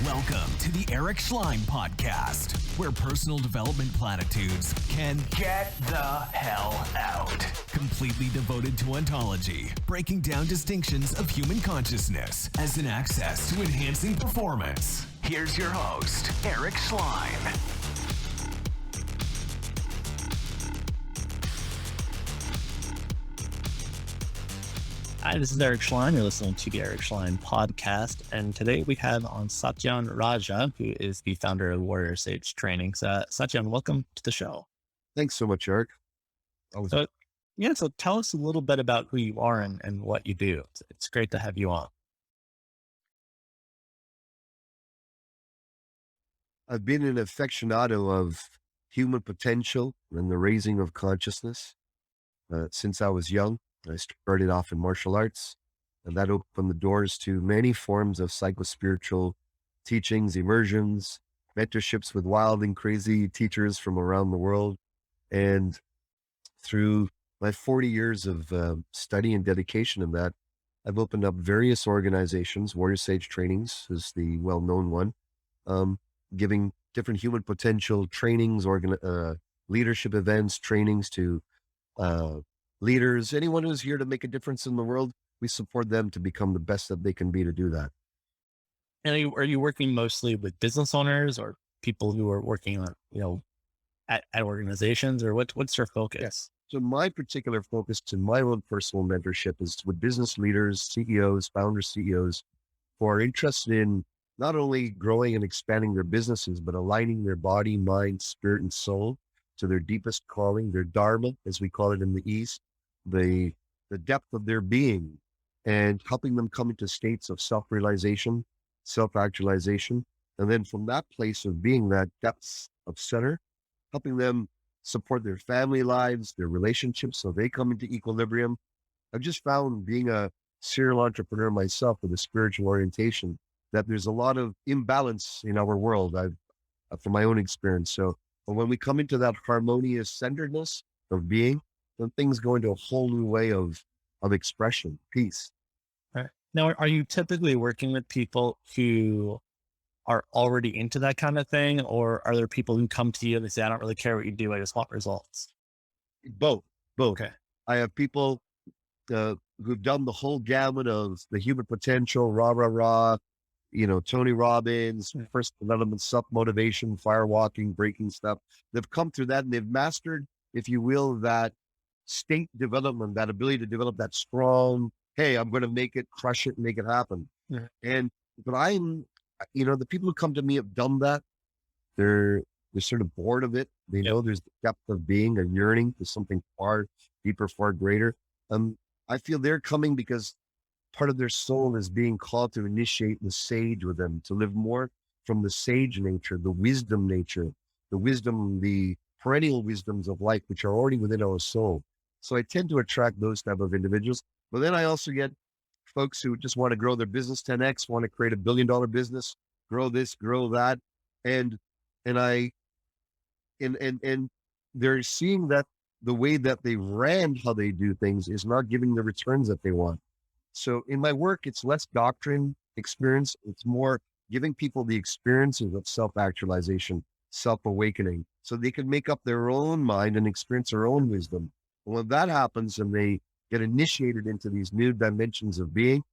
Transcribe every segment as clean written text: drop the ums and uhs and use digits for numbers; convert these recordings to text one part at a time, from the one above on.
Welcome to the Eric Schlein Podcast, where personal development platitudes can get the hell out. Completely devoted to ontology, breaking down distinctions of human consciousness as an access to enhancing performance. Here's your host, Eric Schlein. Hi, this is Eric Schlein. You're listening to the Eric Schlein Podcast. And today we have on Satyen Raja, who is the founder of Warrior Sage Trainings. Satyen, welcome to the show. Thanks so much, Eric. So tell us a little bit about who you are and what you do. It's great to have you on. I've been an aficionado of human potential and the raising of consciousness since I was young. I started off in martial arts, and that opened the doors to many forms of psychospiritual teachings, immersions, mentorships with wild and crazy teachers from around the world. And through my 40 years of study and dedication in that, I've opened up various organizations. Warrior Sage Trainings is the well-known one, giving different human potential trainings, leadership events, trainings to leaders, anyone who's here to make a difference in the world. We support them to become the best that they can be to do that. And are you working mostly with business owners or people who are working on, at organizations, or what's your focus? Yes. So my particular focus to my own personal mentorship is with business leaders, CEOs, founder CEOs, who are interested in not only growing and expanding their businesses, but aligning their body, mind, spirit, and soul to their deepest calling, their dharma, as we call it in the East, the depth of their being, and helping them come into states of self-realization, self-actualization. And then from that place of being, that depth of center, helping them support their family lives, their relationships, so they come into equilibrium. I've just found, being a serial entrepreneur myself with a spiritual orientation, that there's a lot of imbalance in our world. From my own experience. So when we come into that harmonious centeredness of being, then things go into a whole new way of expression, peace. Right. Now, are you typically working with people who are already into that kind of thing, or are there people who come to you and they say, I don't really care what you do, I just want results? Both. Okay. I have people who've done the whole gamut of the human potential, rah, Tony Robbins, first development, self-motivation, firewalking, breaking stuff. They've come through that and they've mastered, if you will, that state development, that ability to develop that strong, hey, I'm going to make it, crush it, make it happen. Yeah. But I'm, the people who come to me have done that. They're sort of bored of it. They know there's the depth of being, a yearning for something far deeper, far greater. I feel they're coming because part of their soul is being called to initiate the sage with them, to live more from the sage nature, the wisdom nature, the perennial wisdoms of life, which are already within our soul. So I tend to attract those type of individuals. But then I also get folks who just want to grow their business 10x, want to create $1 billion business, grow this, grow that. And they're seeing that the way that they ran how they do things is not giving the returns that they want. So in my work, it's less doctrine experience. It's more giving people the experiences of self-actualization, self-awakening, so they can make up their own mind and experience their own wisdom. And when that happens and they get initiated into these new dimensions of being,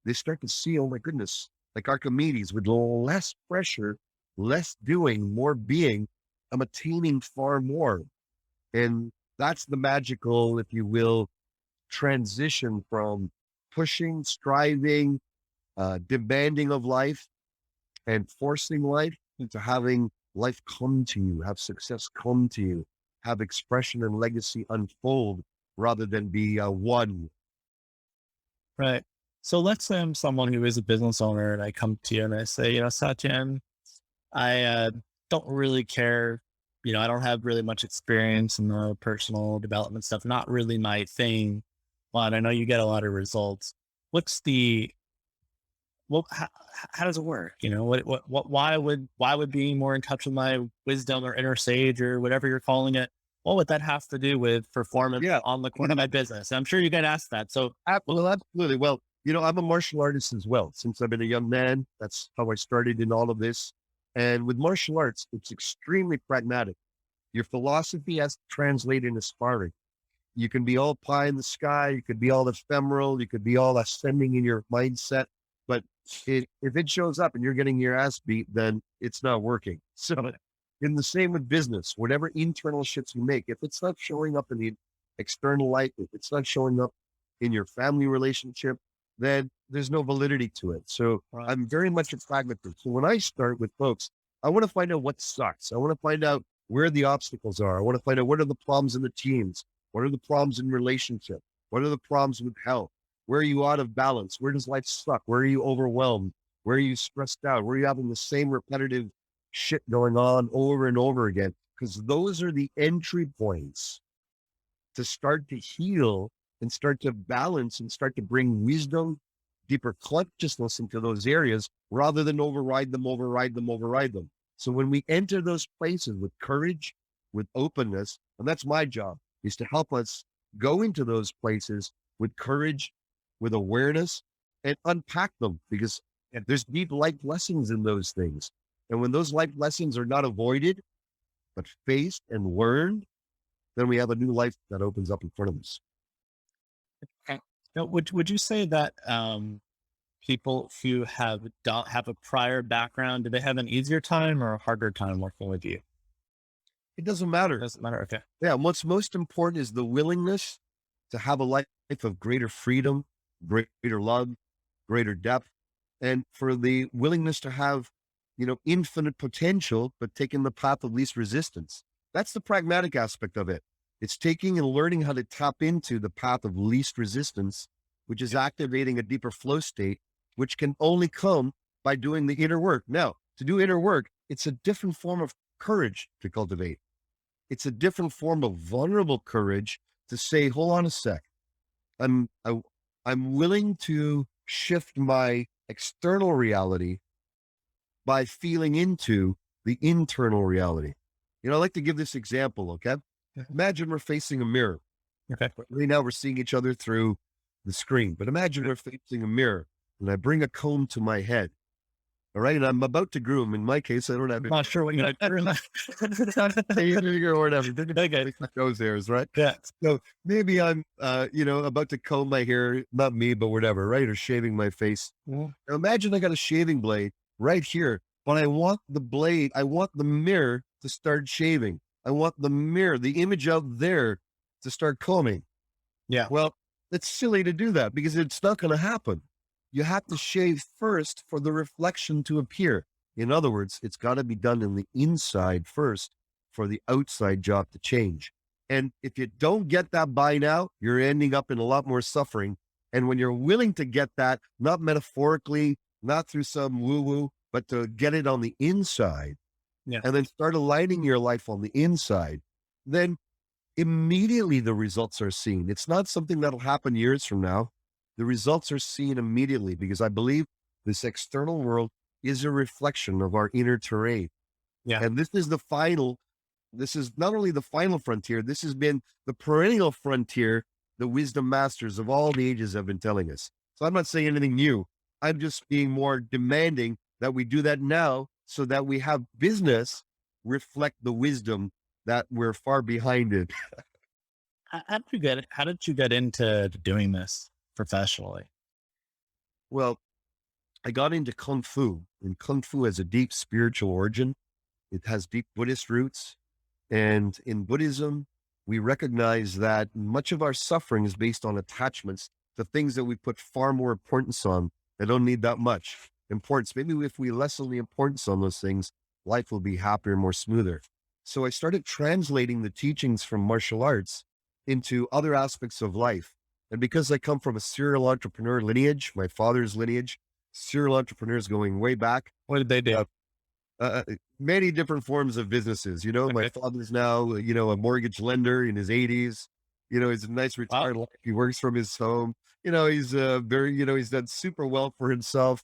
they start to see, oh my goodness, like Archimedes, with less pressure, less doing, more being, I'm attaining far more. And that's the magical, if you will, transition from pushing, striving, demanding of life and forcing life into having life come to you, have success come to you, have expression and legacy unfold rather than be one. Right. So let's say I'm someone who is a business owner and I come to you and I say, Satyen, I don't really care. I don't have really much experience in the personal development stuff, not really my thing, but I know you get a lot of results. How does it work? Why would being more in touch with my wisdom or inner sage or whatever you're calling it, what would that have to do with performance on the corner of my business? And I'm sure you get asked that. So absolutely. Well, I'm a martial artist as well. Since I've been a young man, that's how I started in all of this. And with martial arts, it's extremely pragmatic. Your philosophy has to translate into sparring. You can be all pie in the sky. You could be all ephemeral. You could be all ascending in your mindset. But if it shows up and you're getting your ass beat, then it's not working. So in the same with business, whatever internal shifts you make, if it's not showing up in the external life, if it's not showing up in your family relationship, then there's no validity to it. So Right. I'm very much a pragmatist. So when I start with folks, I want to find out what sucks. I want to find out where the obstacles are. I want to find out what are the problems in the teams. What are the problems in relationship? What are the problems with health? Where are you out of balance? Where does life suck? Where are you overwhelmed? Where are you stressed out? Where are you having the same repetitive shit going on over and over again? Because those are the entry points to start to heal and start to balance and start to bring wisdom, deeper consciousness into those areas rather than override them. So when we enter those places with courage, with openness, and that's my job, is to help us go into those places with courage, with awareness, and unpack them, because there's deep life lessons in those things. And when those life lessons are not avoided, but faced and learned, then we have a new life that opens up in front of us. Okay. Now, would you say that people who don't have a prior background, do they have an easier time or a harder time working with you? It doesn't matter. Doesn't matter. Okay. Yeah. What's most important is the willingness to have a life of greater freedom, greater love, greater depth, and for the willingness to have, infinite potential, but taking the path of least resistance. That's the pragmatic aspect of it. It's taking and learning how to tap into the path of least resistance, which is activating a deeper flow state, which can only come by doing the inner work. Now, to do inner work, it's a different form of courage to cultivate. It's a different form of vulnerable courage to say, hold on a sec. I'm willing to shift my external reality by feeling into the internal reality. I like to give this example, okay? Imagine we're facing a mirror. Okay. Right now we're seeing each other through the screen, but imagine we're facing a mirror and I bring a comb to my head. All right. And I'm about to groom. In my case, I don't have I'm not sure what you're or whatever. Okay. Those hairs, right? Yeah. So maybe I'm, about to comb my hair, not me, but whatever, right? Or shaving my face. Mhm. Now imagine I got a shaving blade right here, but I want the mirror to start shaving. I want the mirror, the image out there to start combing. Yeah. Well, it's silly to do that because it's not going to happen. You have to shave first for the reflection to appear. In other words, it's got to be done in the inside first for the outside job to change. And if you don't get that by now, you're ending up in a lot more suffering. And when you're willing to get that, not metaphorically, not through some woo-woo, but to get it on the inside, Yeah. and then start aligning your life on the inside, then immediately the results are seen. It's not something that'll happen years from now. The results are seen immediately because I believe this external world is a reflection of our inner terrain. Yeah. And this is not only the final frontier, this has been the perennial frontier the wisdom masters of all the ages have been telling us. So I'm not saying anything new. I'm just being more demanding that we do that now so that we have business reflect the wisdom that we're far behind it. How did you get into doing this professionally? Well, I got into Kung Fu, and Kung Fu has a deep spiritual origin. It has deep Buddhist roots. And in Buddhism, we recognize that much of our suffering is based on attachments to things that we put far more importance on that don't need that much importance. Maybe if we lessen the importance on those things, life will be happier, more smoother. So I started translating the teachings from martial arts into other aspects of life. And because I come from a serial entrepreneur lineage, my father's lineage, serial entrepreneurs going way back. What did they do? Many different forms of businesses. My father's now, a mortgage lender in his 80s. He's a nice retired life. He works from his home. He's he's done super well for himself.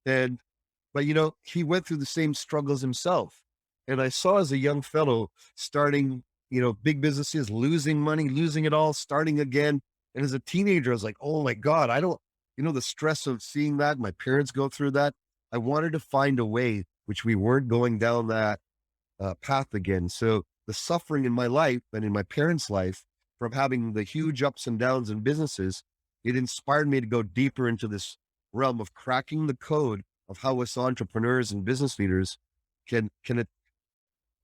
But he went through the same struggles himself. And I saw as a young fellow starting, big businesses, losing money, losing it all, starting again. And as a teenager, I was like, oh my God, I don't the stress of seeing that, my parents go through that. I wanted to find a way which we weren't going down that path again. So the suffering in my life and in my parents' life from having the huge ups and downs in businesses, it inspired me to go deeper into this realm of cracking the code of how us entrepreneurs and business leaders can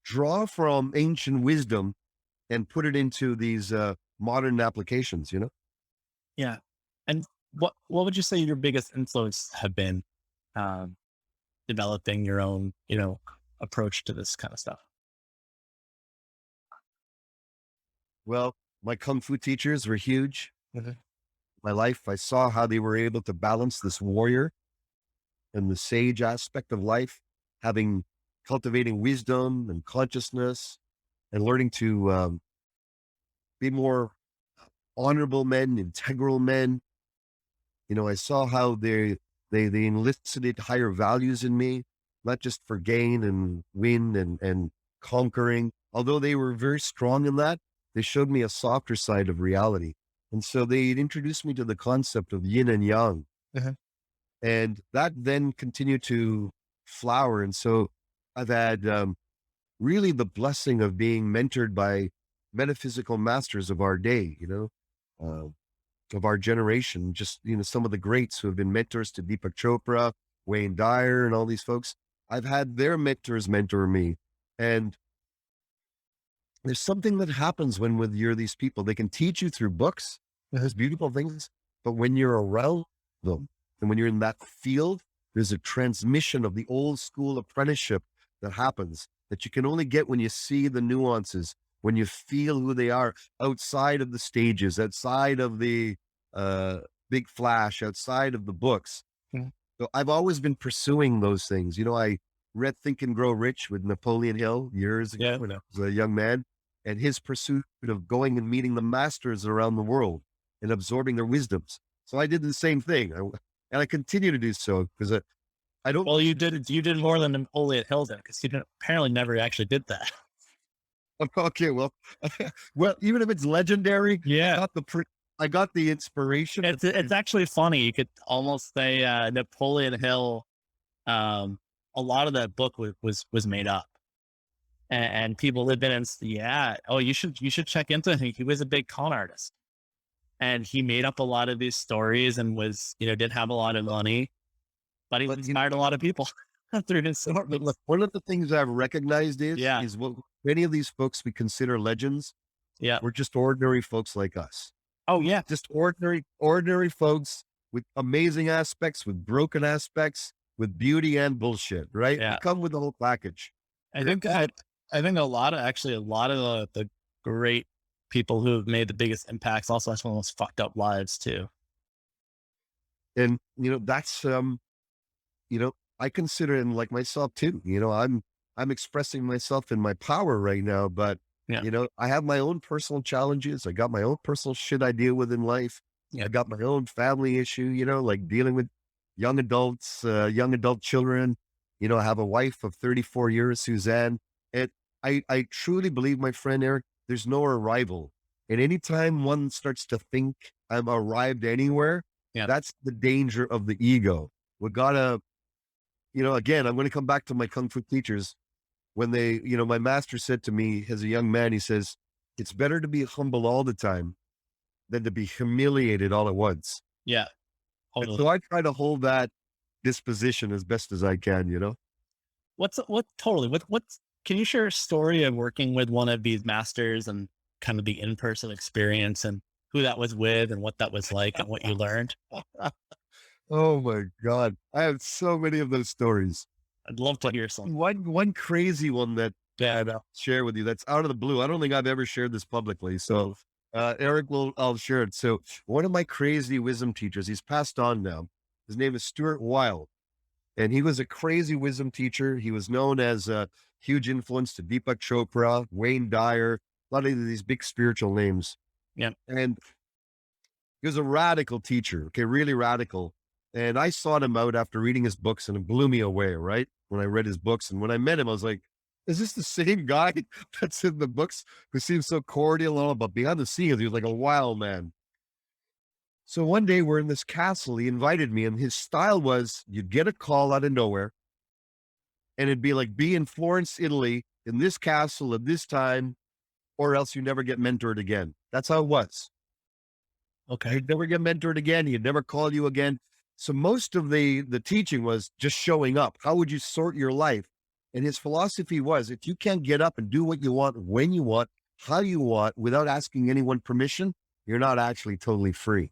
draw from ancient wisdom and put it into these modern applications. Yeah. And what would you say your biggest influence have been, um, developing your own, approach to this kind of stuff? Well, my kung fu teachers were huge. Mhm. My life, I saw how they were able to balance this warrior and the sage aspect of life, having cultivating wisdom and consciousness and learning to be more honorable men, integral men. I saw how they enlisted higher values in me, not just for gain and win and conquering. Although they were very strong in that, they showed me a softer side of reality. And so they introduced me to the concept of yin and yang. Mhm. And that then continued to flower. And so I've had really the blessing of being mentored by metaphysical masters of our day, uh, of our generation, just, some of the greats who have been mentors to Deepak Chopra, Wayne Dyer, and all these folks. I've had their mentors mentor me. And there's something that happens when you're these people. They can teach you through books, there's beautiful things, but when you're around them and when you're in that field, there's a transmission of the old school apprenticeship that happens that you can only get when you see the nuances, when you feel who they are outside of the stages, outside of the big flash, outside of the books. Mhm. So I've always been pursuing those things. I read Think and Grow Rich with Napoleon Hill years ago Yeah. when I was a young man, and his pursuit of going and meeting the masters around the world and absorbing their wisdoms. So I did the same thing. And I continue to do so because I don't. Well, you did more than Napoleon Hill then, because you apparently never actually did that. Okay, well, well, even if it's legendary, Yeah. I got the inspiration. It's actually funny. You could almost say, Napoleon Hill, um, a lot of that book was made up, and people have been yeah. Oh, you should check into him. He was a big con artist, and he made up a lot of these stories and was, didn't have a lot of money, but he But inspired a lot of people through his But stories. look, one of the things I've recognized Yeah. is what many of these folks we consider legends Yeah. were just ordinary folks like us. Oh yeah. Just ordinary folks with amazing aspects, with broken aspects, with beauty and bullshit, right? Yeah. We come with the whole package. I think a lot of the great people who have made the biggest impacts also have some of the most fucked up lives too. And, that's, I consider him like myself too. I'm expressing myself in my power right now, but Yeah. I have my own personal challenges. I got my own personal shit I deal with in life. Yeah. I got my own family issue, like dealing with young adults, young adult children. I have a wife of 34 years, Suzanne. And I truly believe, my friend Eric, there's no arrival. And anytime one starts to think I'm arrived anywhere, Yeah. that's the danger of the ego. We gotta, again, I'm going to come back to my Kung Fu teachers. When my master said to me as a young man, he says, it's better to be humble all the time than to be humiliated all at once. Yeah. And Totally. so I try to hold that disposition as best as I can, What's can you share a story of working with one of these masters and kind of the in-person experience and who that was with and what that was like and what you learned? Oh my God. I have so many of those stories. I'd love to hear some. One crazy one that Yeah. I'll share with you that's out of the blue. I don't think I've ever shared this publicly. So Eric I'll share it. So one of my crazy wisdom teachers, he's passed on now. His name is Stuart Wilde. And he was a crazy wisdom teacher. He was known as a huge influence to Deepak Chopra, Wayne Dyer, a lot of these big spiritual names. Yeah. And he was a radical teacher. Okay. Really radical. And I sought him out after reading his books and it blew me away, right? When I read his books and when I met him, I was like, is this the same guy that's in the books who seems so cordial and all, but behind the scenes, he was like a wild man. So one day we're in this castle. He invited me, and his style was you'd get a call out of nowhere, and it'd be like, be in Florence, Italy, in this castle at this time, or else you never get mentored again. That's how it was. Okay. You'd never get mentored again. He'd never call you again. So most of the teaching was just showing up. How would you sort your life? And his philosophy was, if you can't get up and do what you want, when you want, how you want, without asking anyone permission, you're not actually totally free.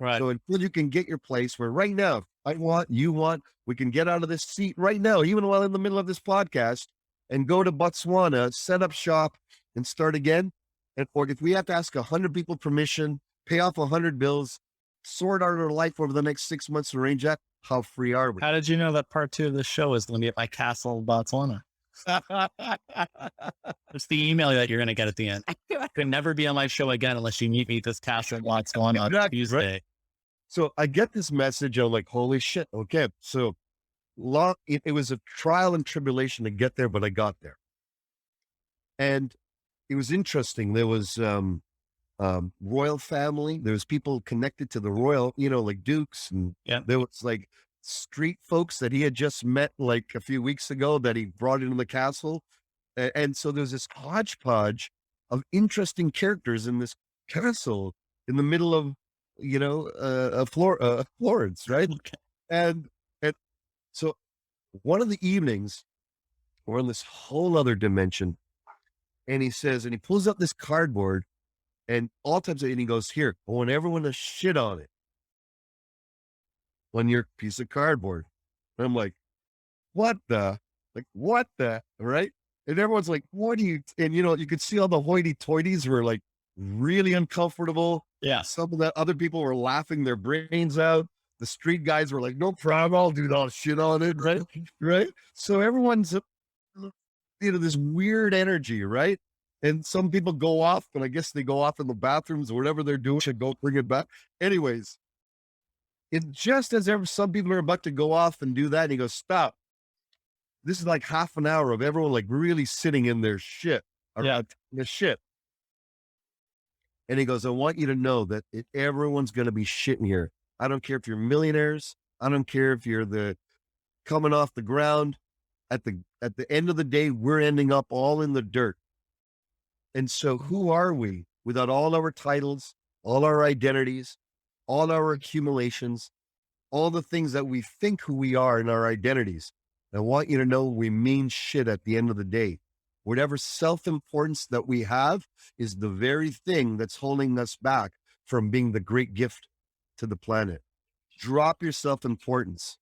Right. So until you can get your place where right now, I want, you want, we can get out of this seat right now, even while in the middle of this podcast, and go to Botswana, set up shop and start again. And or if we have to ask 100 people permission, pay off 100 bills, sort out our life over the next 6 months to arrange that, how free are we? How did you know that part 2 of the show is going to be at my castle in Botswana? It's the email that you're going to get at the end. You can never be on my show again unless you meet me at this castle in Botswana on Exactly, Tuesday. right? So I get this message. I'm like, holy shit. Okay. So it was a trial and tribulation to get there, but I got there. And it was interesting. There was royal family. There was people connected to the royal, like dukes. And Yeah. there was like street folks that he had just met like a few weeks ago that he brought into the castle. And so there's this hodgepodge of interesting characters in this castle in the middle of, Florence, right? Okay. And so one of the evenings, we're in this whole other dimension, and he says, and he pulls up this cardboard, and all times, and he goes, here, I want everyone to shit on it, on your piece of cardboard. And I'm like, what the, right? And everyone's like, what do you, and you could see all the hoity-toities were like really uncomfortable. Yeah. Some of the other people were laughing their brains out. The street guys were like, no problem, I'll do that shit on it, right? Right? So everyone's, this weird energy, right? And some people go off, but I guess they go off in the bathrooms or whatever they're doing, should go bring it back. Anyways, it just as some people are about to go off and do that, and he goes, stop. This is like half an hour of everyone like really sitting in their shit. Yeah. The shit. And he goes, I want you to know that everyone's going to be shitting here. I don't care if you're millionaires. I don't care if you're coming off the ground. At the end of the day, we're ending up all in the dirt. And so who are we without all our titles, all our identities, all our accumulations, all the things that we think who we are in our identities? I want you to know we mean shit at the end of the day. Whatever self-importance that we have is the very thing that's holding us back from being the great gift to the planet. Drop your self-importance.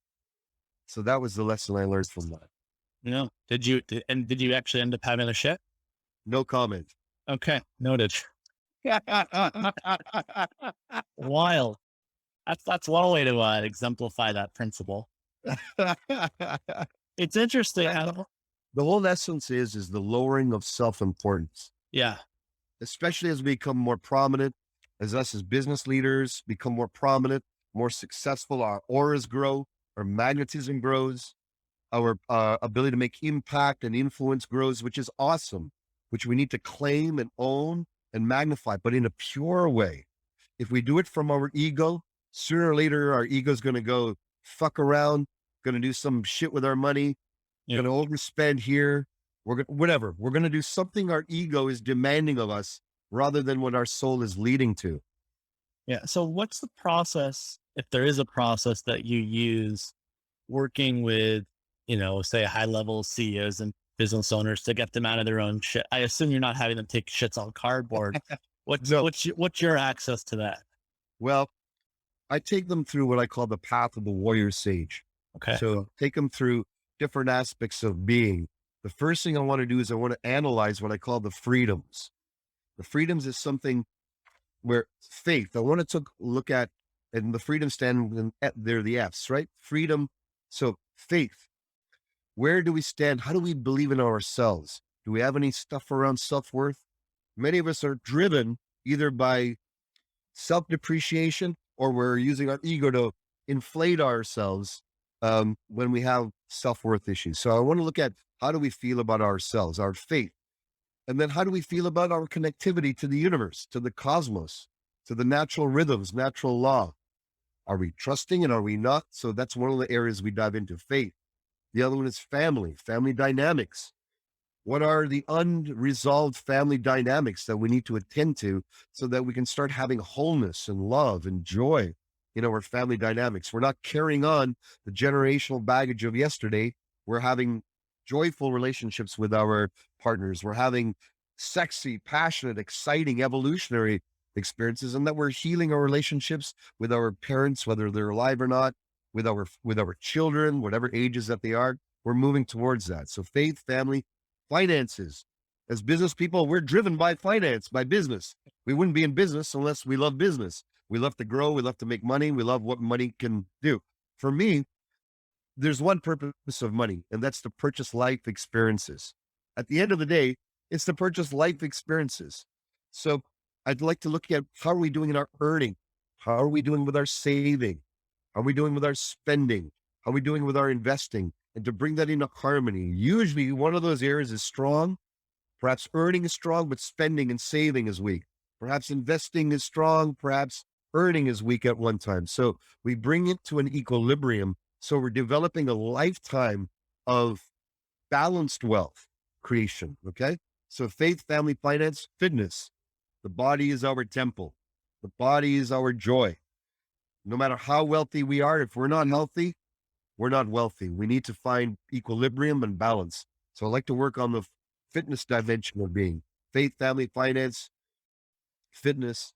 So that was the lesson I learned from that. No. Did you actually end up having a shit? No comment. Okay. Noted. Wild. That's one way to exemplify that principle. It's interesting. The whole essence is the lowering of self-importance. Yeah. Especially as we become more prominent, as us as business leaders become more prominent, more successful, our auras grow, our magnetism grows, our ability to make impact and influence grows, which is awesome, which we need to claim and own and magnify, but in a pure way. If we do it from our ego, sooner or later, our ego is going to go fuck around, going to do some shit with our money, going to overspend here. We're going to do something our ego is demanding of us rather than what our soul is leading to. Yeah. So what's the process, if there is a process that you use working with, say high level CEOs and business owners to get them out of their own shit? I assume you're not having them take shits on cardboard. What's your access to that? Well, I take them through what I call the path of the warrior sage. Okay. So take them through different aspects of being. The first thing I want to do is I want to analyze what I call the freedoms. The freedoms is something where faith, I want to look at, and the freedom stand, they're the F's, right? Freedom. So faith, where do we stand? How do we believe in ourselves? Do we have any stuff around self-worth? Many of us are driven either by self-depreciation or we're using our ego to inflate ourselves when we have self-worth issues. So I want to look at how do we feel about ourselves, our faith, and then how do we feel about our connectivity to the universe, to the cosmos, to the natural rhythms, natural law. Are we trusting and are we not? So that's one of the areas we dive into. Faith. The other one is family dynamics. What are the unresolved family dynamics that we need to attend to so that we can start having wholeness and love and joy in our family dynamics? We're not carrying on the generational baggage of yesterday. We're having joyful relationships with our partners. We're having sexy, passionate, exciting, evolutionary experiences, and that we're healing our relationships with our parents, whether they're alive or not, with our children, whatever ages that they are. We're moving towards that. So faith, family, finances. As business people, we're driven by finance, by business. We wouldn't be in business unless we love business. We love to grow. We love to make money. We love what money can do. For me, there's one purpose of money, and that's to purchase life experiences. At the end of the day, it's to purchase life experiences. So I'd like to look at how are we doing in our earning? How are we doing with our saving? How are we doing with our spending? How are we doing with our investing? And to bring that into harmony. Usually one of those areas is strong. Perhaps earning is strong, but spending and saving is weak. Perhaps investing is strong. Perhaps earning is weak at one time. So we bring it to an equilibrium. So we're developing a lifetime of balanced wealth creation. Okay. So faith, family, finance, fitness. The body is our temple. The body is our joy. No matter how wealthy we are, if we're not healthy, we're not wealthy. We need to find equilibrium and balance. So I like to work on the fitness dimension of being faith, family, finance, fitness,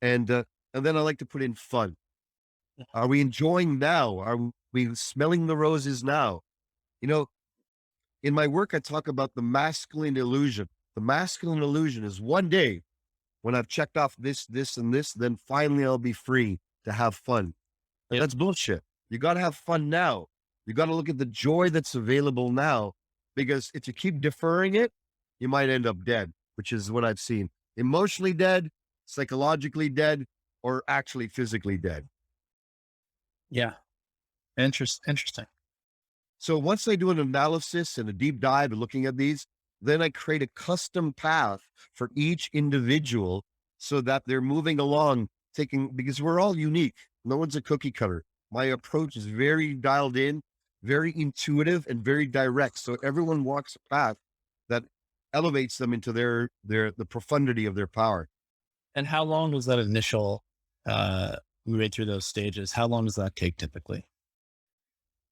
and then I like to put in fun. Are we enjoying now? Are we smelling the roses now? You know, in my work, I talk about the masculine illusion. The masculine illusion is one day when I've checked off this, and this, then finally I'll be free to have fun. And that's bullshit. You got to have fun now. You got to look at the joy that's available now, because if you keep deferring it, you might end up dead, which is what I've seen. Emotionally dead, psychologically dead, or actually physically dead. Yeah. Interesting. So once I do an analysis and a deep dive and looking at these, then I create a custom path for each individual so that they're moving along, because we're all unique. No one's a cookie cutter. My approach is very dialed in, very intuitive, and very direct. So everyone walks a path that elevates them into the profundity of their power. And how long does that initial, way through those stages, how long does that take typically?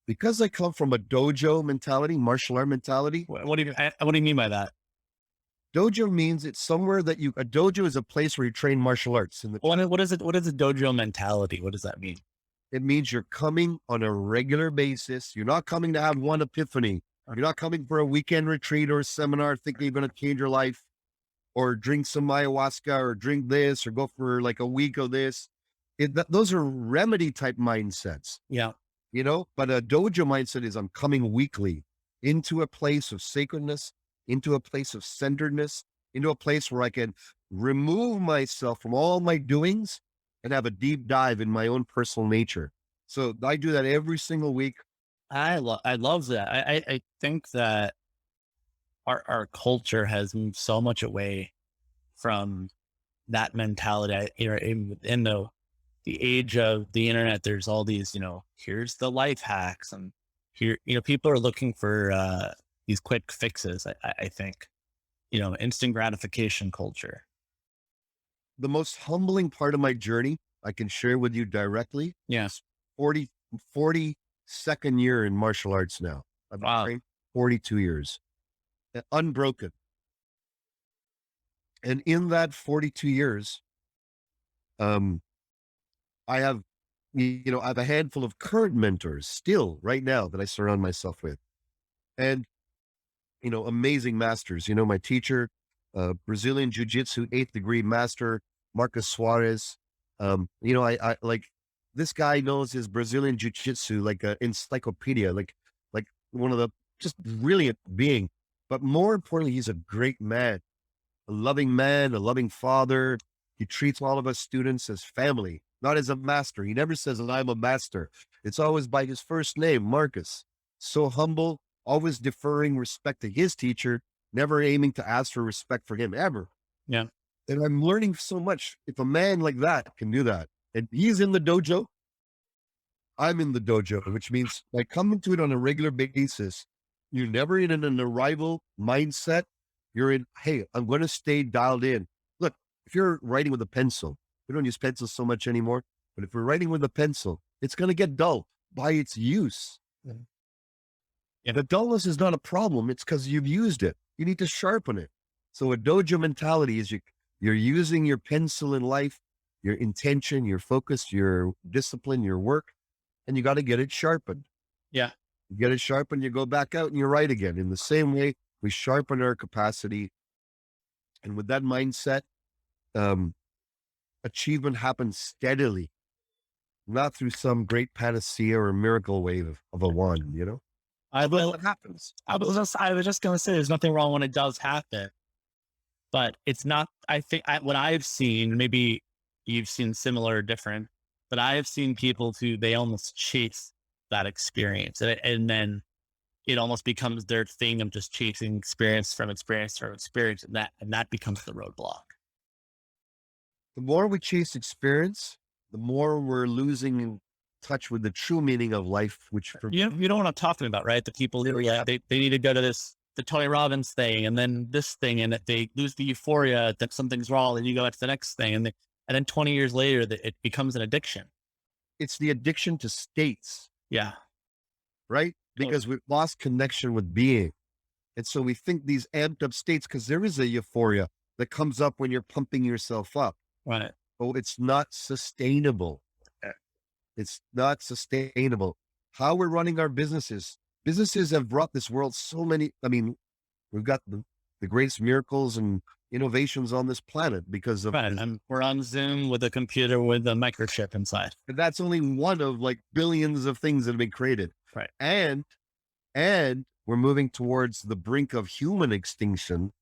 Because I come from a dojo mentality, martial art mentality. What do you mean by that? Dojo means it's somewhere a dojo is a place where you train martial arts. What is it? What is a dojo mentality? What does that mean? It means you're coming on a regular basis. You're not coming to have one epiphany. You're not coming for a weekend retreat or a seminar thinking you're going to change your life, or drink some ayahuasca, or drink this, or go for like a week of this. Those are remedy type mindsets. Yeah. But a dojo mindset is I'm coming weekly into a place of sacredness, into a place of centeredness, into a place where I can remove myself from all my doings and have a deep dive in my own personal nature. So I do that every single week. I love that. I think that our culture has moved so much away from that mentality. In the age of the internet, there's all these, here's the life hacks, and here, people are looking for these quick fixes. I think, instant gratification culture. The most humbling part of my journey, I can share with you directly. Yes. 42nd year in martial arts now. I've been trained 42 years, unbroken. And in that 42 years, I have a handful of current mentors still right now that I surround myself with, and, amazing masters. My teacher, Brazilian Jiu-Jitsu 8th degree master, Marcus Suarez. I like, this guy knows his Brazilian Jiu-Jitsu like an encyclopedia, like one of the just brilliant being. But more importantly, he's a great man, a loving father. He treats all of us students as family, not as a master. He never says that I'm a master. It's always by his first name, Marcus. So humble, always deferring respect to his teacher, never aiming to ask for respect for him ever. Yeah. And I'm learning so much. If a man like that can do that, and he's in the dojo, I'm in the dojo, which means by coming to it on a regular basis, you're never in an arrival mindset. You're in, hey, I'm going to stay dialed in. Look, if you're writing with a pencil, we don't use pencils so much anymore, but if we're writing with a pencil, it's going to get dull by its use. Mhm. Yeah. The dullness is not a problem. It's because you've used it. You need to sharpen it. So a dojo mentality is you're using your pencil in life, your intention, your focus, your discipline, your work, and you got to get it sharpened. Yeah. You get it sharpened, you go back out and you write again. In the same way, we sharpen our capacity. And with that mindset, um, achievement happens steadily, not through some great panacea or miracle wave of a wand, you know? I But will, what happens? I was just going to say there's nothing wrong when it does happen, but it's not, I think what I've seen, maybe you've seen similar or different, but I have seen people who they almost chase that experience and then it almost becomes their thing of just chasing experience from experience from experience. And that becomes the roadblock. The more we chase experience, the more we're losing in touch with the true meaning of life, which for You know what I'm talking about, right? The people who, yeah, they need to go to the Tony Robbins thing and then this thing. And if they lose the euphoria that something's wrong, and you go to the next thing. And then 20 years later, that it becomes an addiction. it's the addiction to states, Yeah. right? Because we've lost connection with being. And so we think these amped up states, because there is a euphoria that comes up when you're pumping yourself up. Right. Oh, it's not sustainable. It's not sustainable. How we're running our businesses have brought this world so many. I mean, we've got the greatest miracles and innovations on this planet because of, Right. And we're on Zoom with a computer with a microchip inside. and that's only one of like billions of things that have been created. Right. And we're moving towards the brink of human extinction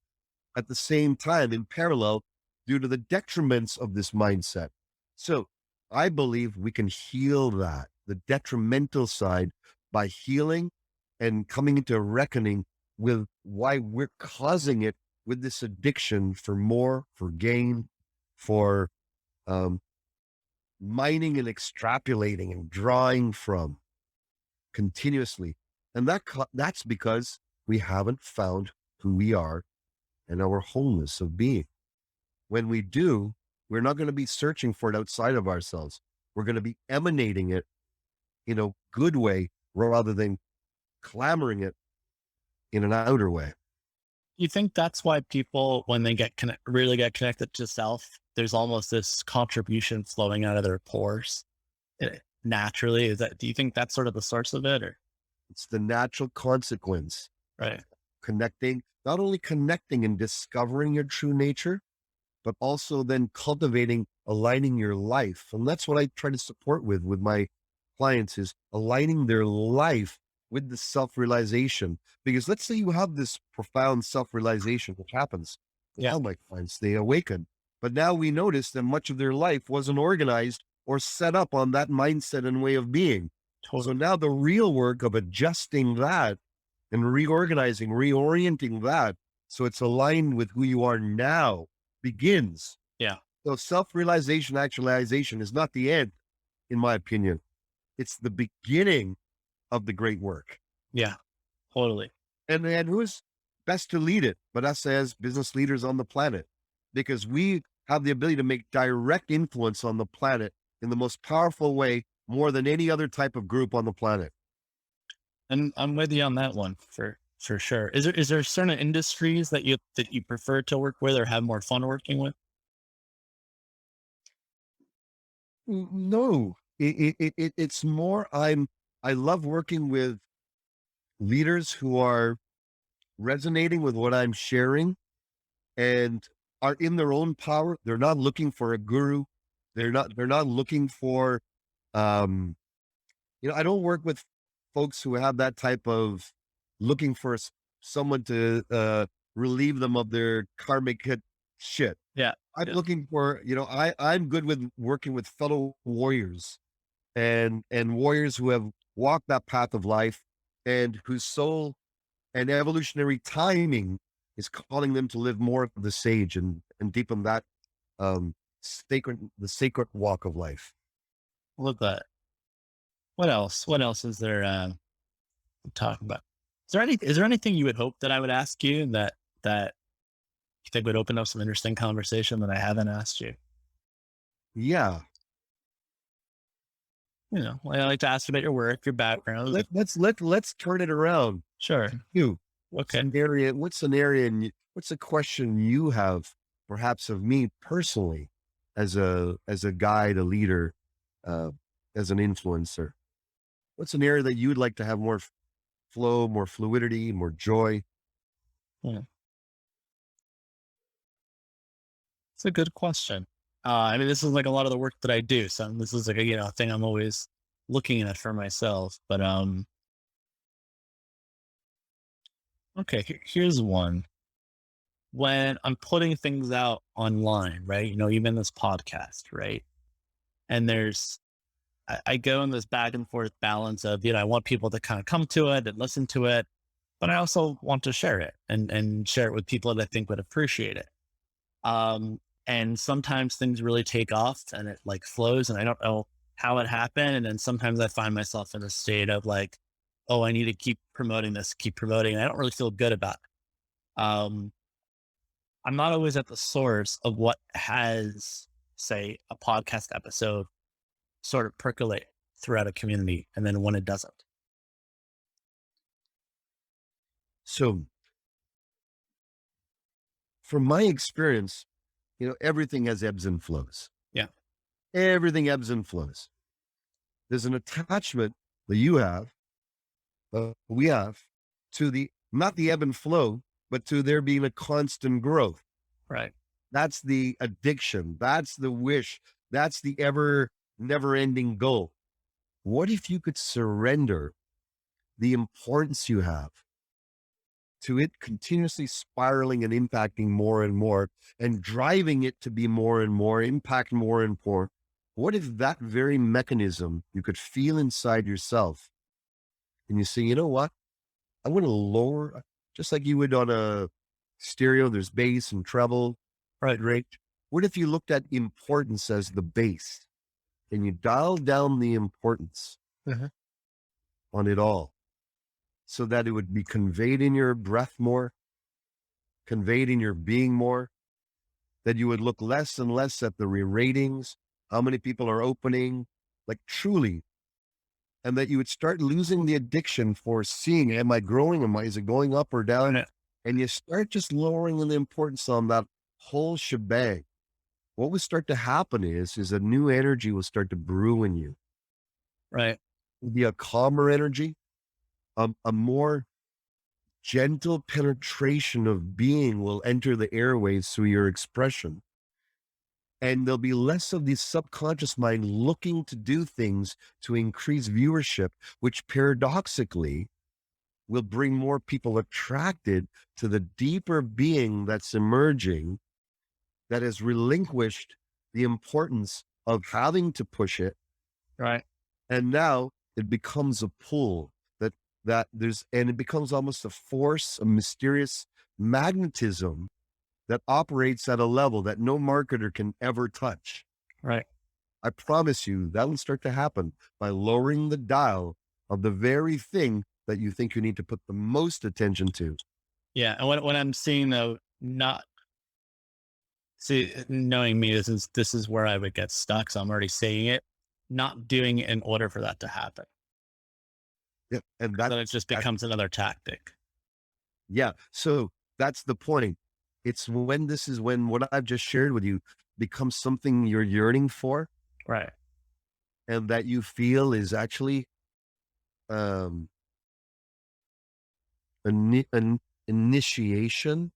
at the same time in parallel due to the detriments of this mindset. So I believe we can heal that, the detrimental side, by healing and coming into a reckoning with why we're causing it with this addiction for more, for gain, for um, mining and extrapolating and drawing from continuously. And that's because we haven't found who we are and our wholeness of being. When we do, we're not going to be searching for it outside of ourselves. We're going to be emanating it in a good way rather than clamoring it in an outer way. You think that's why people, when they really get connected to self, there's almost this contribution flowing out of their pores naturally? Do you think that's sort of the source of it, or? It's the natural consequence. Right. Connecting, not only connecting and discovering your true nature, but also then cultivating, aligning your life. And that's what I try to support with my clients, is aligning their life with the self-realization. Because let's say you have this profound self-realization, which happens. Yeah. All my clients, they awaken. But now we notice that much of their life wasn't organized or set up on that mindset and way of being. Totally. So now the real work of adjusting that and reorganizing, reorienting that so it's aligned with who you are now begins. Yeah. So self-realization, actualization is not the end, in my opinion. It's the beginning of the great work. Yeah, totally. And who's best to lead it but us as business leaders on the planet? Because we have the ability to make direct influence on the planet in the most powerful way, more than any other type of group on the planet. And I'm with you on that one for sure. Is there certain industries that you prefer to work with or have more fun working with? No, it's more, I love working with leaders who are resonating with what I'm sharing and are in their own power. They're not looking for a guru. They're not looking for, I don't work with folks who have that type of looking for someone to relieve them of their karmic shit. Yeah. I'm looking for, I'm good with working with fellow warriors and warriors who have walked that path of life and whose soul and evolutionary timing is calling them to live more of the sage and deepen that the sacred walk of life. Love that. What else? What else is there talking about? Is there anything you would hope that I would ask you that you think would open up some interesting conversation that I haven't asked you? Yeah. I like to ask about your work, your background. Let's turn it around. Sure. You. Okay. What's an area and what's a question you have perhaps of me personally as a guide, a leader, as an influencer? What's an area that you would like to have more flow, more fluidity, more joy? Yeah. It's a good question. I mean, this is like a lot of the work that I do. So this is like a thing I'm always looking at for myself. But okay, here's one. When I'm putting things out online, right? Even this podcast, right? And I go in this back and forth balance of, I want people to kind of come to it and listen to it, but I also want to share it and share it with people that I think would appreciate it. And sometimes things really take off and it like flows and I don't know how it happened. And then sometimes I find myself in a state of like, oh, I need to keep promoting this, keep promoting. And I don't really feel good about it. I'm not always at the source of what has, say, a podcast episode sort of percolate throughout a community. And then when it doesn't. So from my experience, everything has ebbs and flows. Yeah. Everything ebbs and flows. There's an attachment that you have, we have, to not the ebb and flow, but to there being a constant growth. Right. That's the addiction. That's the wish. That's the never ending goal. What if you could surrender the importance you have to it continuously spiraling and impacting more and more and driving it to be more and more, impact more and more? What if that very mechanism you could feel inside yourself and you say, you know what? I want to lower, just like you would on a stereo, there's bass and treble. Right. What if you looked at importance as the bass and you dial down the importance on it all so that it would be conveyed in your breath more, conveyed in your being more, that you would look less and less at the ratings, how many people are opening, like truly, and that you would start losing the addiction for seeing, am I growing? Is it going up or down? Right. And you start just lowering the importance on that whole shebang. What would start to happen is a new energy will start to brew in you. Right. It'll be a calmer energy, a more gentle penetration of being will enter the airways through your expression. And there'll be less of the subconscious mind looking to do things to increase viewership, which paradoxically will bring more people attracted to the deeper being that's emerging, that has relinquished the importance of having to push it. Right. And now it becomes a pull and it becomes almost a force, a mysterious magnetism that operates at a level that no marketer can ever touch. Right. I promise you that will start to happen by lowering the dial of the very thing that you think you need to put the most attention to. Yeah. And when I'm seeing though, knowing me, this is where I would get stuck. So I'm already saying it, not doing it in order for that to happen. Yeah. And then it just becomes another tactic. Yeah. So that's the point. It's when what I've just shared with you becomes something you're yearning for. Right. And that you feel is actually an initiation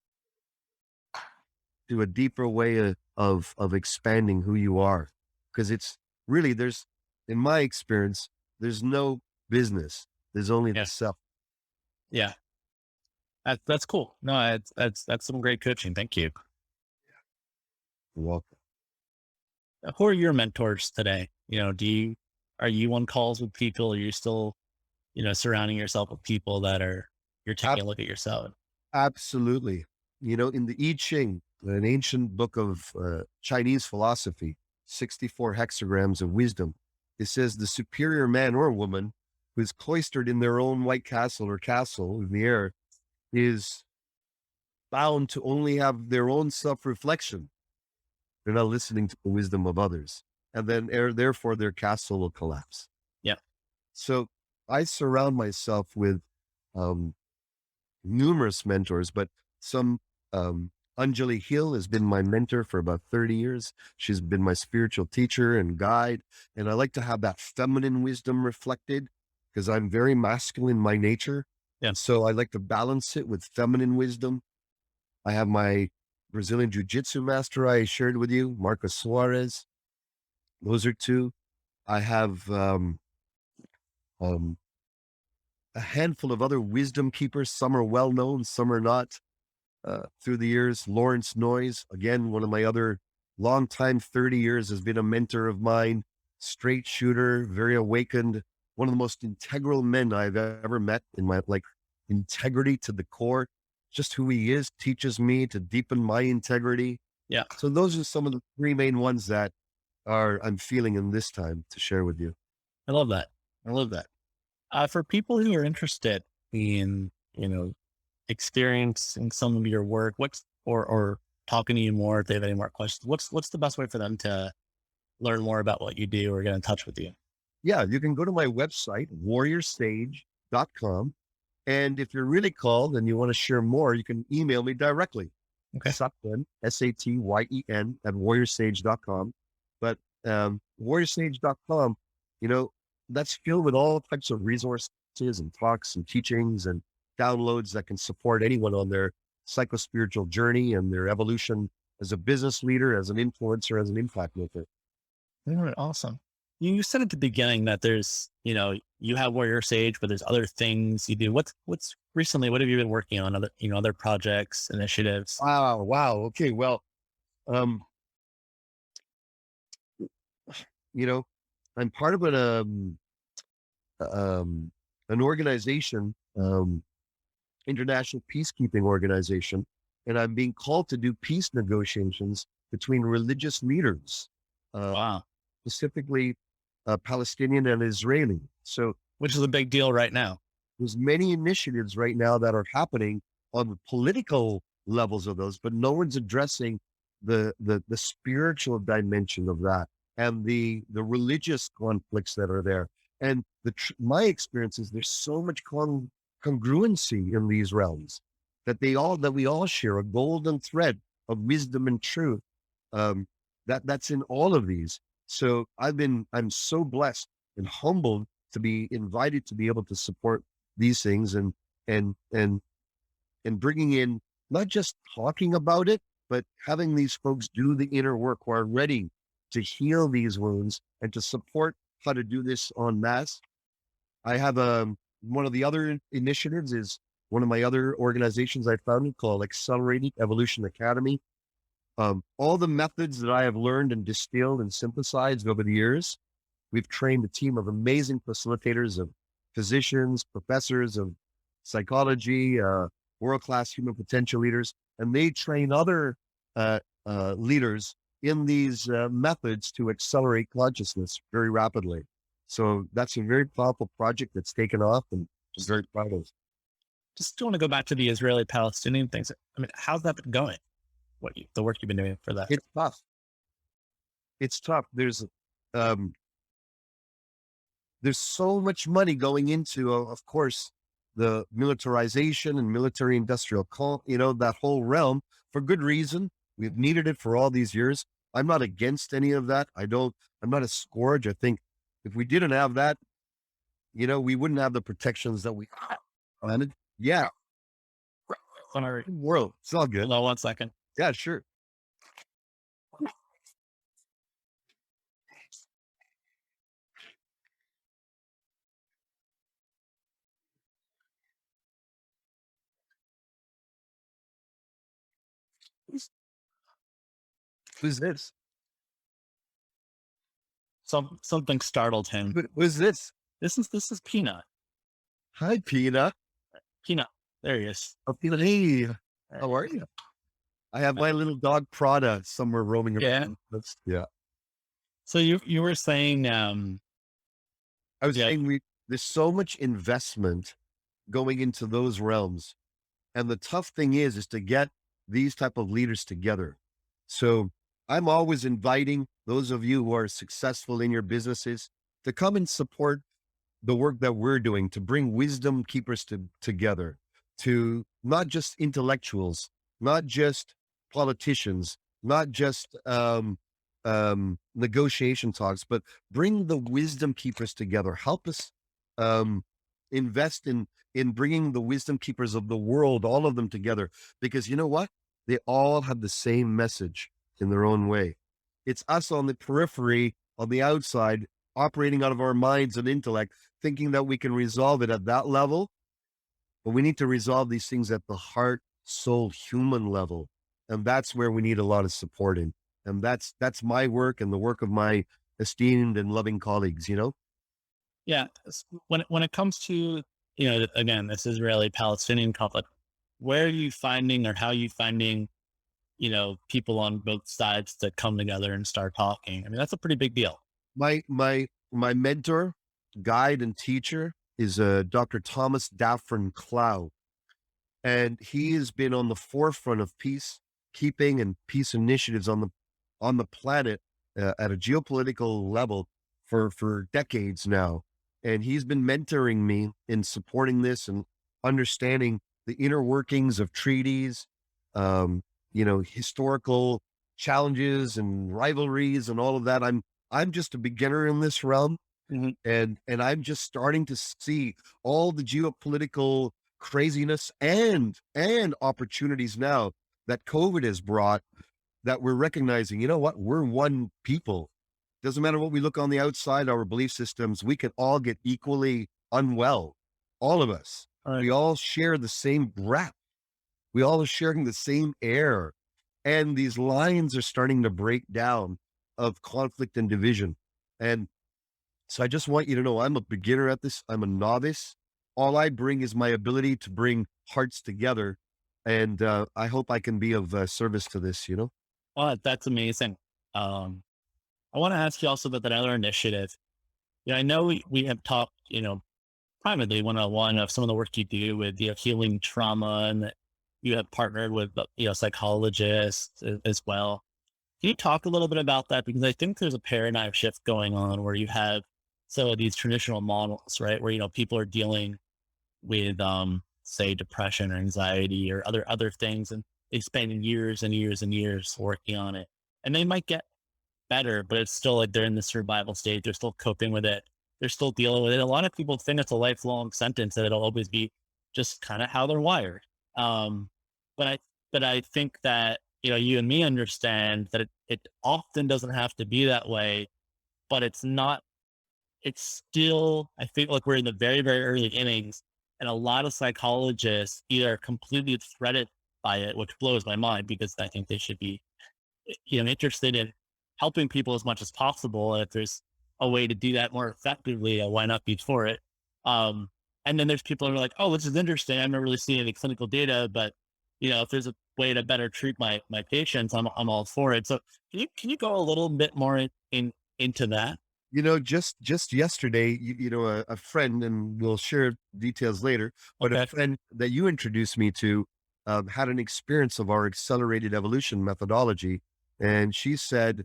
to a deeper way of expanding who you are. Because it's really, in my experience, there's no business. There's only the self. Yeah. That's cool. No, that's some great coaching. Thank you. You're welcome. Who are your mentors today? Are you on calls with people? Are you still, surrounding yourself with people that you're taking a look at yourself? Absolutely. In the I Ching, an ancient book of Chinese philosophy, 64 hexagrams of wisdom, it says the superior man or woman who is cloistered in their own white castle or castle in the air is bound to only have their own self-reflection. They're not listening to the wisdom of others. And then therefore their castle will collapse. Yeah. So I surround myself with numerous mentors, but some Anjali Hill has been my mentor for about 30 years. She's been my spiritual teacher and guide. And I like to have that feminine wisdom reflected because I'm very masculine by nature. Yeah. And so I like to balance it with feminine wisdom. I have my Brazilian Jiu-Jitsu master I shared with you, Marcos Suarez. Those are two. I have a handful of other wisdom keepers. Some are well known, some are not. Through the years, Lawrence Noyes, again, one of my other longtime 30 years, has been a mentor of mine. Straight shooter, very awakened, one of the most integral men I've ever met in my integrity to the core. Just who he is teaches me to deepen my integrity. Yeah. So those are some of the three main ones that I'm feeling in this time to share with you. I love that. I love that. For people who are interested in, experiencing some of your work, or talking to you more, if they have any more questions, what's the best way for them to learn more about what you do or get in touch with you? Yeah, you can go to my website, warriorsage.com. And if you're really called and you want to share more, you can email me directly. Okay. Satyen, Satyen at warriorsage.com. But warriorsage.com, that's filled with all types of resources and talks and teachings and downloads that can support anyone on their psychospiritual journey and their evolution as a business leader, as an influencer, as an impact maker. All right, awesome. You said at the beginning that there's, you have Warrior Sage, but there's other things you do. What's recently, what have you been working on? Other projects, initiatives? Wow. Okay. Well, I'm part of an organization, international peacekeeping organization, and I'm being called to do peace negotiations between religious leaders, Wow. specifically Palestinian and Israeli. So, Which is a big deal right now. there's many initiatives right now that are happening on the political levels of those, but no one's addressing the spiritual dimension of that and the religious conflicts that are there. And my experience is there's so much congruency in these realms that we all share a golden thread of wisdom and truth. That's in all of these. So I'm so blessed and humbled to be invited to be able to support these things and bringing in, not just talking about it, but having these folks do the inner work who are ready to heal these wounds and to support how to do this en masse. I have one of the other initiatives is one of my other organizations I founded called Accelerating Evolution Academy. All the methods that I have learned and distilled and synthesized over the years, we've trained a team of amazing facilitators, of physicians, professors of psychology, world-class human potential leaders, and they train other leaders in these methods to accelerate consciousness very rapidly. So that's a very powerful project that's taken off and I'm very proud of. Just want to go back to the Israeli-Palestinian things. I mean, how's that been going? The work you've been doing for that? It's tough. It's tough. There's so much money going into, of course, the militarization and military industrial, that whole realm for good reason. We've needed it for all these years. I'm not against any of that. I'm not a scourge. I think if we didn't have that, we wouldn't have the protections that we wanted. Yeah. World. It's all good. Hold on 1 second. Yeah, sure. Who's this? Something startled him. Who's this? This is Peanut. Hi, Peanut. Peanut. There he is. Oh, Peanut. Hey. How are you? I have my little dog Prada somewhere roaming Yeah. around. Yeah. So you were saying, I was yeah, saying there's so much investment going into those realms. And the tough thing is to get these type of leaders together. So I'm always inviting those of you who are successful in your businesses to come and support the work that we're doing to bring wisdom keepers together, to not just intellectuals, not just politicians, not just negotiation talks, but bring the wisdom keepers together. Help us um, invest in bringing the wisdom keepers of the world, all of them together, because you know what? They all have the same message in their own way. It's us on the periphery, on the outside, operating out of our minds and intellect, thinking that we can resolve it at that level, but we need to resolve these things at the heart, soul, human level. And that's where we need a lot of support in. And that's my work and the work of my esteemed and loving colleagues, you know? yeah. When it comes to, again, this Israeli-Palestinian conflict, where are you finding, or how are you finding, people on both sides to come together and start talking? I mean, that's a pretty big deal. My mentor, guide, and teacher is Dr. Thomas Daffron Clow. And he has been on the forefront of peacekeeping and peace initiatives on the planet at a geopolitical level for decades now. And he's been mentoring me in supporting this and understanding the inner workings of treaties, um, historical challenges and rivalries and all of that. I'm just a beginner in this realm, Mhm. and I'm just starting to see all the geopolitical craziness and opportunities now that COVID has brought, that we're recognizing, you know what, we're one people. Doesn't matter what we look on the outside, our belief systems, we can all get equally unwell. All of us. All right. We all share the same breath. We all are sharing the same air. And these lines are starting to break down of conflict and division. And so I just want you to know I'm a beginner at this. I'm a novice. All I bring is my ability to bring hearts together. And I hope I can be of service to this, you know? Well, that's amazing. Um, I want to ask you also about that other initiative. Yeah, I know we have talked, privately one-on-one of some of the work you do with, healing trauma, and that you have partnered with, psychologists as well. Can you talk a little bit about that? Because I think there's a paradigm shift going on where you have some of these traditional models, right? Where, people are dealing with, say, depression or anxiety or other things, and they spend years and years and years working on it. And they might get better, but it's still like they're in the survival stage. They're still coping with it. They're still dealing with it. A lot of people think it's a lifelong sentence, that it'll always be just kind of how they're wired. Um, but I think that, you and me understand that it often doesn't have to be that way, but it's not, it's still, I think, like we're in the very, very early innings, and a lot of psychologists either are completely threatened by it, which blows my mind, because I think they should be, interested in helping people as much as possible. And if there's a way to do that more effectively, why not be for it? Um, and then there's people who are like, oh, this is interesting. I've never really seen any clinical data, but if there's a way to better treat my patients, I'm all for it. So can you go a little bit more into that? Just yesterday, a friend, and we'll share details later, but a Okay. friend that you introduced me to had an experience of our accelerated evolution methodology. And she said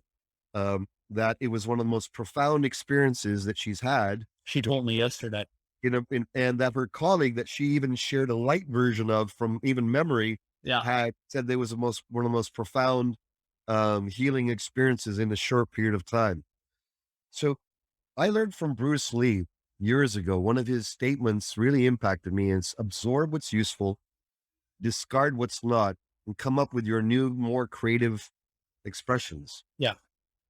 that it was one of the most profound experiences that she's had, She told me yesterday. and that her colleague that she even shared a light version of from even memory Yeah. had said there was one of the most profound healing experiences in a short period of time. So I learned from Bruce Lee years ago. One of his statements really impacted me. It's absorb what's useful, discard what's not, and come up with your new, more creative expressions. Yeah.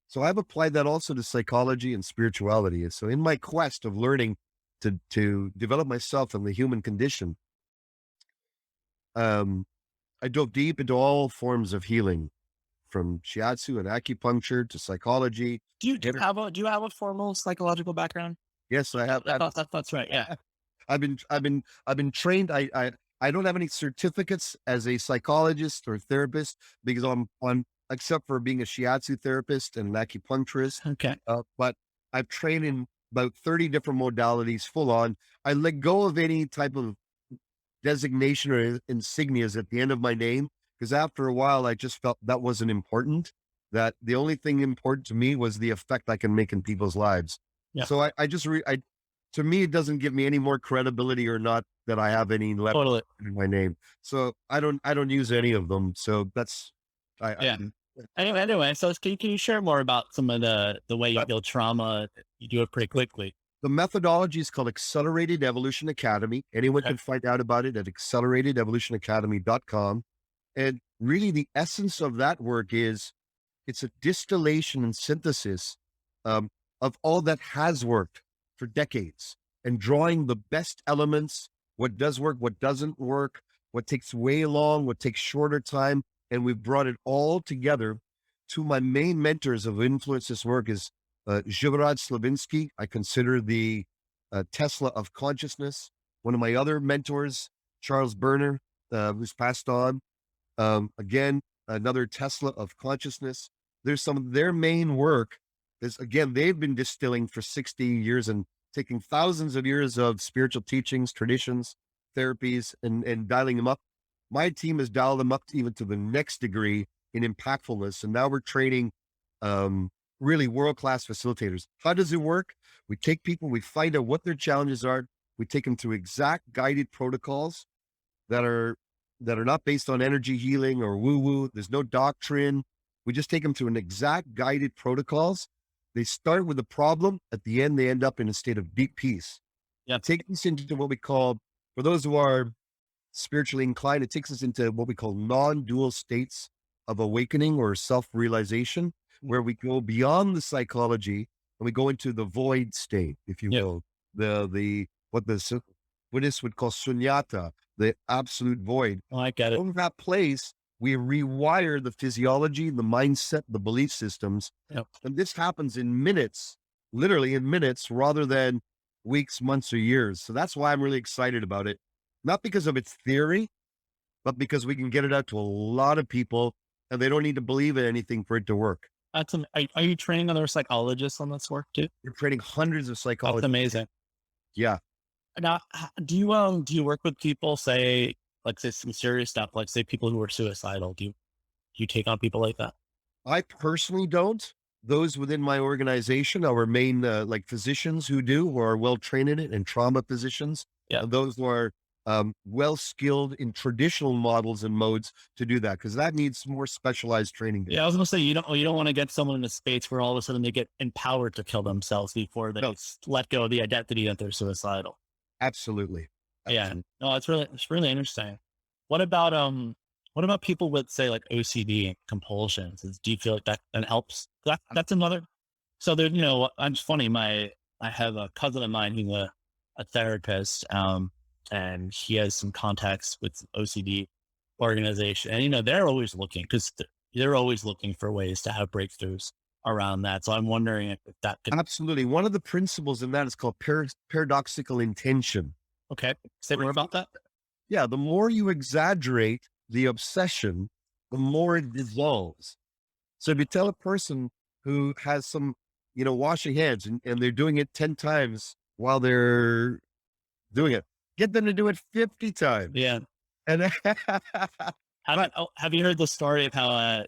So I've applied that also to psychology and spirituality. And so in my quest of learning to develop myself in the human condition, um, I dove deep into all forms of healing, from shiatsu and acupuncture to psychology. Do you have a formal psychological background? Yes, I have. That's right. Yeah. I've been trained. I don't have any certificates as a psychologist or therapist because I'm except for being a shiatsu therapist and an acupuncturist. Okay. But I've trained in about 30 different modalities full on. I let go of any type of designation or insignias at the end of my name because after a while, I just felt that wasn't important. That the only thing important to me was the effect I can make in people's lives. Yeah. So I just, to me, it doesn't give me any more credibility or not that I have any left Totally. in my name. So I don't use any of them. So that's, Yeah. Anyway, so can you share more about some of the way you I, heal trauma? You do it pretty quickly. the methodology is called Accelerated Evolution Academy. Anyone Okay. can find out about it at acceleratedevolutionacademy.com. And really the essence of that work is it's a distillation and synthesis um, of all that has worked for decades and drawing the best elements, what does work, what doesn't work, what takes way long, what takes shorter time. And we've brought it all together. Two of my main mentors of influence this work is Zhivarad Slavinsky. I consider the Tesla of consciousness. One of my other mentors, Charles Berner, who's passed on. Again, another Tesla of consciousness. There's some of their main work is, again, they've been distilling for 60 years and taking thousands of years of spiritual teachings, traditions, therapies, and dialing them up. My team has dialed them up even to the next degree in impactfulness. And now we're training really world-class facilitators. How does it work? We take people, we find out what their challenges are. We take them through exact guided protocols that are not based on energy healing or woo-woo. There's no doctrine. We just take them through an exact guided protocols. They start with a problem. At the end, they end up in a state of deep peace. Yeah. It takes us into what we call, for those who are spiritually inclined, it takes us into what we call non-dual states of awakening or self-realization, where we go beyond the psychology and we go into the void state, if you will, what the Buddhists would call sunyata, the absolute void. Oh, I get it. Over that place, we rewire the physiology, the mindset, the belief systems. Yep. And this happens in minutes, literally in minutes, rather than weeks, months, or years. So that's why I'm really excited about it. Not because of its theory, but because we can get it out to a lot of people and they don't need to believe in anything for it to work. Are you training other psychologists on this work too? We're training hundreds of That's psychologists. amazing. Yeah. Now, do you work with people, say some serious stuff, like say people who are suicidal? Do you take on people like that? I personally don't. Those within my organization, our main like physicians who are well trained in it, and trauma physicians. Yeah. And those who are well skilled in traditional models and modes to do that, because that needs more specialized training. Yeah, I was gonna say you don't want to get someone in a space where all of a sudden they get empowered to kill themselves before they let go of the identity that they're suicidal. Absolutely. Yeah. No, it's really interesting. What about people with, say, like OCD and compulsions? Do you feel like that helps? That's another. So there, I'm funny. I have a cousin of mine who's a therapist, and he has some contacts with OCD organization, and they're always looking because they're always looking for ways to have breakthroughs around that. So I'm wondering if that could. Absolutely. One of the principles in that is called paradoxical intention. Okay, say more about that. Yeah, the more you exaggerate the obsession, the more it dissolves. So if you tell a person who has some, washing hands and they're doing it 10 times while they're doing it, get them to do it 50 times. Yeah. And have you heard the story of how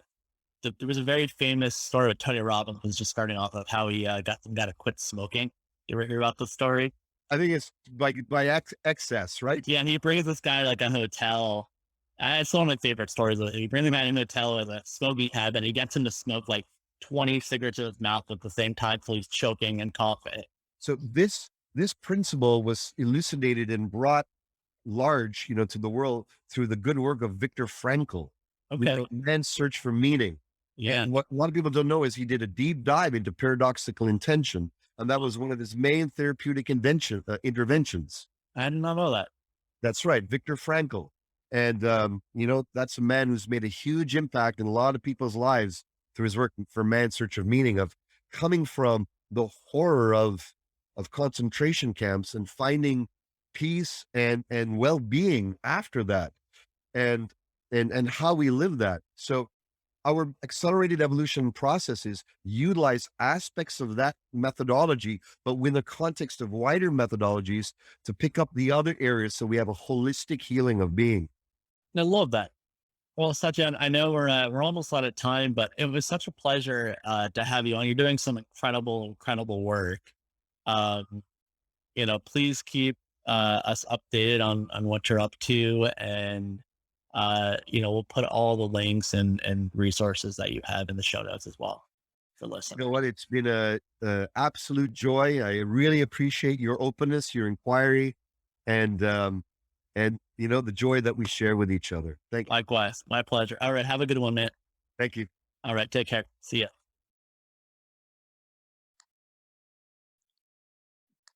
there was a very famous story of Tony Robbins was just starting off of how he got some guy to quit smoking? You ever hear about the story? I think it's by excess, right? Yeah, and he brings this guy like a hotel. It's one of my favorite stories. He brings him out in a hotel with a smoking habit, and he gets him to smoke like 20 cigarettes in his mouth at the same time, so he's choking and coughing. So this principle was elucidated and brought large, to the world through the good work of Viktor Frankl. Okay. Man's Search for Meaning. Yeah. And what a lot of people don't know is he did a deep dive into paradoxical intention. And that was one of his main therapeutic interventions. I did not know that. That's right. Viktor Frankl. And, that's a man who's made a huge impact in a lot of people's lives through his work for Man's Search of Meaning, of coming from the horror of concentration camps and finding peace and well-being after that, and and how we live that. So our accelerated evolution processes utilize aspects of that methodology, but within the context of wider methodologies to pick up the other areas, so we have a holistic healing of being. I love that. Well, Satyen, I know we're almost out of time, but it was such a pleasure to have you on. You're doing some incredible work. Um, please keep us updated on what you're up to, and we'll put all the links and resources that you have in the show notes as well for You listeners. know what? It's been a absolute joy. I really appreciate your openness, your inquiry, and the joy that we share with each other. Thank you. Likewise, my pleasure. All right, have a good one, man. Thank you. All right, take care. See ya.